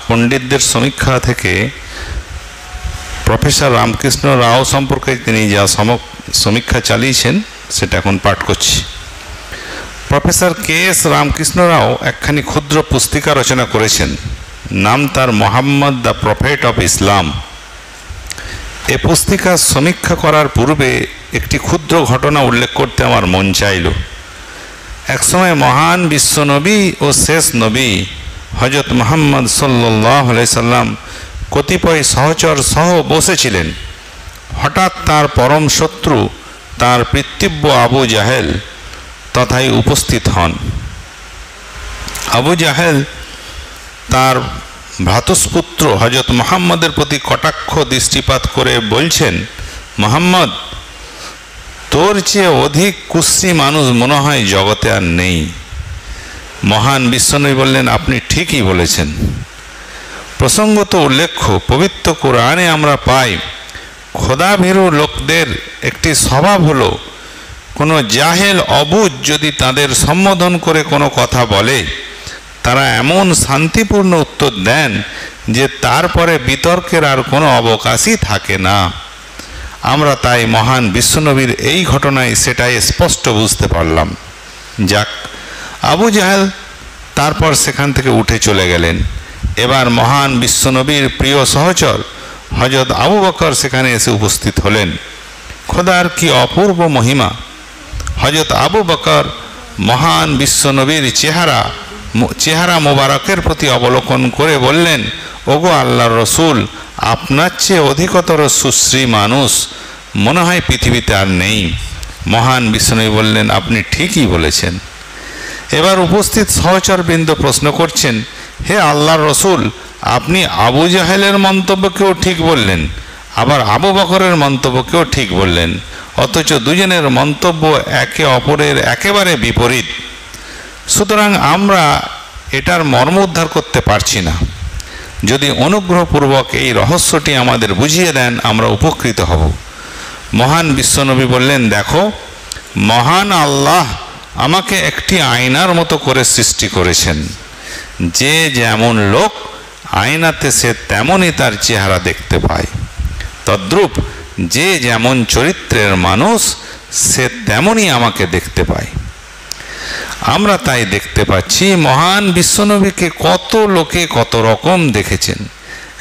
পণ্ডিতদের সমীক্ষা থেকে প্রফেসর রামকৃষ্ণ রাও সম্পর্কে তিনি যা সমীক্ষা চালিয়েছেন সেটা এখন পাঠ করছি। প্রফেসর কে.এস. রামকৃষ্ণ রাও একখানি ক্ষুদ্র পুস্তিকা রচনা করেছেন, নাম তার Mohammad the prophet of Islam. এ পুস্তিকার সমীক্ষা করার পূর্বে একটি ক্ষুদ্র ঘটনা উল্লেখ করতে আমার মন চাইল। একসময় মহান বিশ্বনবী ও শেষ নবী হযরত মুহাম্মদ সাল্লাল্লাহু আলাইহি সাল্লাম কতিপয় সহচর সহ বসেছিলেন। হঠাৎ তার পরম শত্রু, তার পিতৃব্য আবু জাহেল তথায় উপস্থিত হন। আবু জাহেল তার ভ্রাতুষ্পুত্র হযরত মুহাম্মদের প্রতি কটাক্ষ দৃষ্টিপাত করে বলছেন, মুহাম্মদ, তোর চেয়ে অধিক কুশ্রী মানুষ মনে হয় জগতে আর নেই। মহান বিশ্বনবী বললেন, আপনি ঠিকই বলেছেন। প্রসঙ্গত উল্লেখ্য, পবিত্র কোরআনে আমরা পাই খোদাভীরু লোকদের একটি স্বভাব হলো কোনো জাহেল অবুঝ যদি তাদের সম্বোধন করে কোনো কথা বলে, তারা এমন শান্তিপূর্ণ উত্তর দেন যে তারপরে বিতর্কের আর কোনো অবকাশই থাকে না। আমরা তাই মহান বিশ্বনবীর এই ঘটনায় সেটাই স্পষ্ট বুঝতে পারলাম। যাক, আবু জাহেল তারপর সেখান থেকে উঠে চলে গেলেন। এবার মহান বিশ্বনবীর প্রিয় সহচর হযরত আবু বকর সেখানে এসে উপস্থিত হলেন। খোদার কি অপূর্ব মহিমা! হযরত আবু বকর মহান বিশ্বনবীর চেহারা মোবারকের প্রতি অবলোকন করে বললেন, ওগো আল্লাহর রসুল, আপনার চেয়ে অধিকতর সুশ্রী মানুষ মনে হয় পৃথিবীতে আর নেই। মহান বিশ্বনবী বললেন, আপনি ঠিকই বলেছেন। এবার উপস্থিত সহচরবৃন্দ প্রশ্ন করছেন, হে আল্লাহর রসুল, আপনি আবু জাহেলের মন্তব্যকেও ঠিক বললেন, আবার আবু বকরের মন্তব্যকেও ঠিক বললেন, অথচ দুজনের মন্তব্য একে অপরের একেবারে বিপরীত। সুতরাং আমরা এটার মর্ম উদ্ধার করতে পারছি না। যদি অনুগ্রহপূর্বক এই রহস্যটি আমাদের বুঝিয়ে দেন, আমরা উপকৃত হব। মহান বিশ্বনবী বললেন, দেখো, মহান আল্লাহ আমাকে একটি আয়নার মতো করে সৃষ্টি করেছেন। যে যেমন লোক আয়নাতে সে তেমনই তার চেহারা দেখতে পায়, তদ্রূপ যে যেমন চরিত্রের মানুষ সে তেমনই আমাকে দেখতে পায়। আমরা তাই দেখতে পাচ্ছি মহান বিশ্বনবীকে কত লোকে কত রকম দেখেছেন।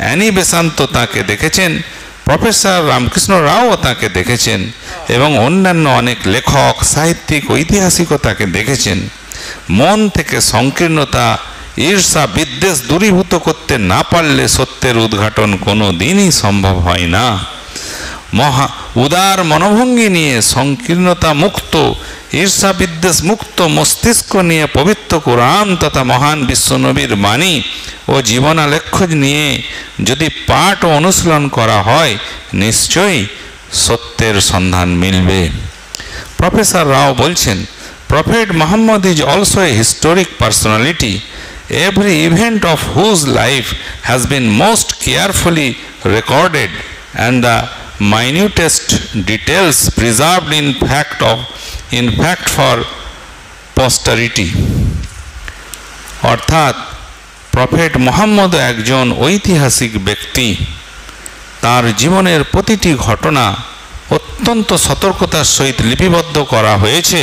অ্যানি বেসান্ত তাকে দেখেছেন, প্রফেসর রামকৃষ্ণ রাও তাকে দেখেছেন, এবং অন্যান্য অনেক লেখক, সাহিত্যিক, ঐতিহাসিকও তাকে দেখেছেন। মন থেকে সংকীর্ণতা, ঈর্ষা, বিদ্বেষ দূরীভূত করতে না পারলে সত্যের উদ্ঘাটন কোনো দিনই সম্ভব হয় না। উদার মনোভঙ্গি নিয়ে, সংকীর্ণতা মুক্ত, ঈর্ষা বিদ্বেষ মুক্ত মস্তিষ্ক নিয়ে পবিত্র কোরআন তথা মহান বিশ্বনবীর বাণী ও জীবনালেখ্য নিয়ে যদি পাঠ ও অনুশীলন করা হয়, নিশ্চয়ই সত্যের সন্ধান মিলবে। প্রফেসর রাও বলছেন, prophet Muhammad is also a historic personality, every event of whose life has been most carefully recorded and the minutest details preserved in fact for posterity. অর্থাৎ প্রফেট মুহাম্মদ একজন ঐতিহাসিক ব্যক্তি। তার জীবনের প্রতিটি ঘটনা অত্যন্ত সতর্কতার সহিত লিপিবদ্ধ করা হয়েছে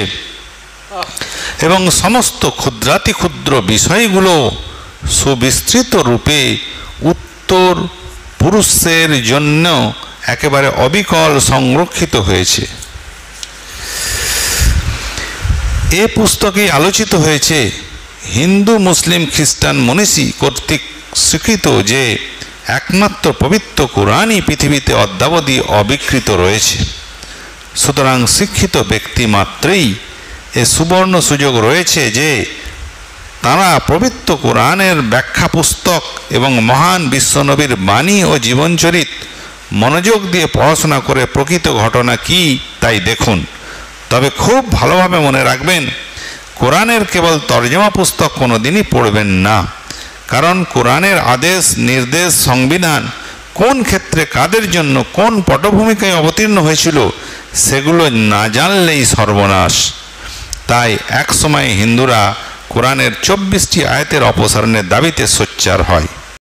এবং সমস্ত ক্ষুদ্রাতি ক্ষুদ্র বিষয়গুলো সুবিস্তৃত রূপে উত্তর পুরুষের জন্য একেবারে অবিকল সংরক্ষিত হয়েছে। এ পুস্তকে আলোচিত হয়েছে হিন্দু, মুসলিম, খ্রিস্টান মনীষী কর্তৃক স্বীকৃত যে একমাত্র পবিত্র কোরআনই পৃথিবীতে অদ্যাবধি অবিকৃত রয়েছে। সুতরাং শিক্ষিত ব্যক্তি মাত্রই এ সুবর্ণ সুযোগ রয়েছে যে তারা পবিত্র কোরআনের ব্যাখ্যা পুস্তক এবং মহান বিশ্বনবীর বাণী ও জীবনচরিত মনোযোগ দিয়ে পড়াশোনা করে প্রকৃত ঘটনা কি তাই দেখুন। তবে খুব ভালোভাবে মনে রাখবেন, কোরআনের কেবল তর্জমা পুস্তক কোনো দিনই পড়বেন না, কারণ কোরআনের আদেশ, নির্দেশ, সংবিধান কোন ক্ষেত্রে কাদের জন্য কোন পটভূমিকায় অবতীর্ণ হয়েছিল সেগুলো না জানলেই সর্বনাশ। তাই এক সময় হিন্দুরা কোরআনের 24টি আয়াতের অপসারণের দাবিতে সোচ্চার হয়।